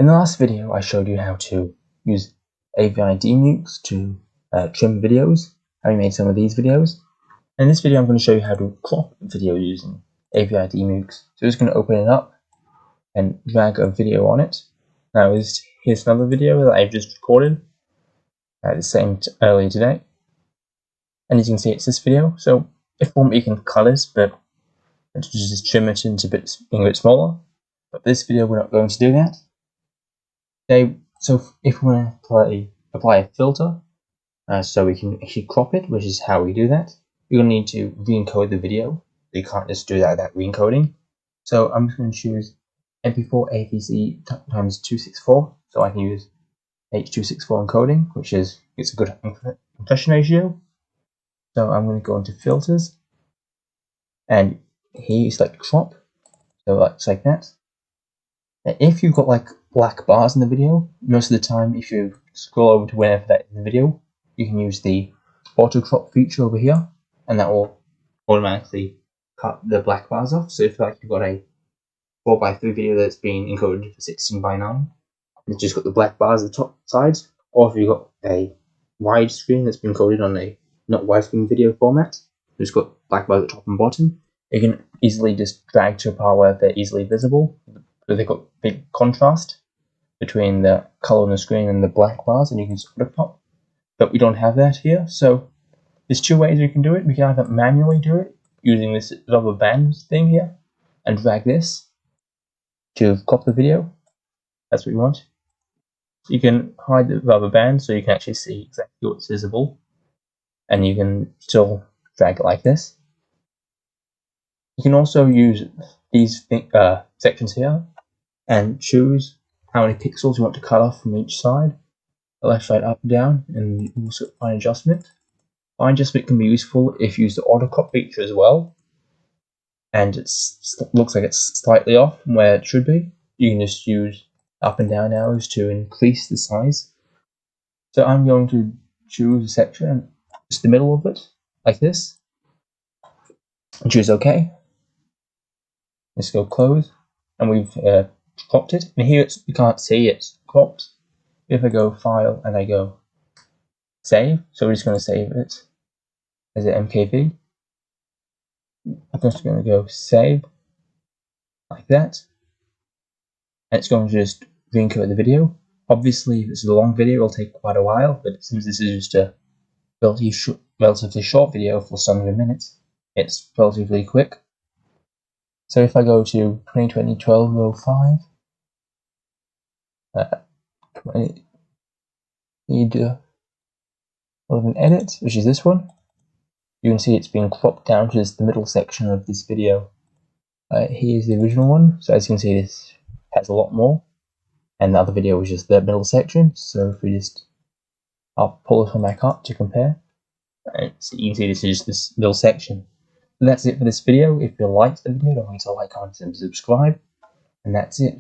In the last video, I showed you how to use AVI demux to trim videos. I made some of these videos. In this video, I'm going to show you how to crop video using AVI demux. So I'm just going to open it up and drag a video on it. Now, here's another video that I've just recorded the same earlier today. And as you can see, it's this video. So if you want, you can cut it, but just trim it into being a bit smaller. But this video, we're not going to do that. Okay, so if we want to apply a filter, so we can actually crop it, which is how we do that, you're going to need to re-encode the video. You can't just do that without re-encoding. So I'm just going to choose MP4 AVC times 264, so I can use H.264 encoding, which is a good compression ratio. So I'm going to go into filters, and here you select crop, so it's like that. And if you've got like black bars in the video, most of the time if you scroll over to wherever that is in the video, you can use the auto crop feature over here, and that will automatically cut the black bars off. So if like you've got a 4x3 video that's been encoded for 16:9, and it's just got the black bars at the top sides, or if you've got a widescreen that's been encoded on a not widescreen video format, it's got black bars at the top and bottom, you can easily just drag to a part where they're easily visible. So they've got big contrast between the color on the screen and the black bars, and you can sort of pop. But we don't have that here, so there's two ways we can do it. We can either manually do it using this rubber band thing here and drag this to crop the video. That's what we want. You can hide the rubber band so you can actually see exactly what's visible, and you can still drag it like this. You can also use these sections here and choose how many pixels you want to cut off from each side, the left side up and down, and you can also fine adjustment. Fine adjustment can be useful if you use the auto crop feature as well, and it looks like it's slightly off from where it should be. You can just use up and down arrows to increase the size. So I'm going to choose a section, just the middle of it, like this, and choose OK. Let's go close, and we've cropped it. And here you can't see it's cropped. If I go File and I go Save, so we're just going to save it as an MKV. I'm just going to go Save like that, and it's going to just re-encode the video. Obviously, if this is a long video, it'll take quite a while, but since this is just a relatively short video for 7 minutes, it's relatively quick. So if I go to 2020-12-05, need an edit, which is this one. You can see it's being cropped down to the middle section of this video. Here's the original one. So as you can see, this has a lot more, and the other video was just the middle section. So if we I'll pull this one back up to compare, and so you can see this is just this middle section. So that's it for this video. If you liked the video, don't forget to like, comment, and subscribe. And that's it.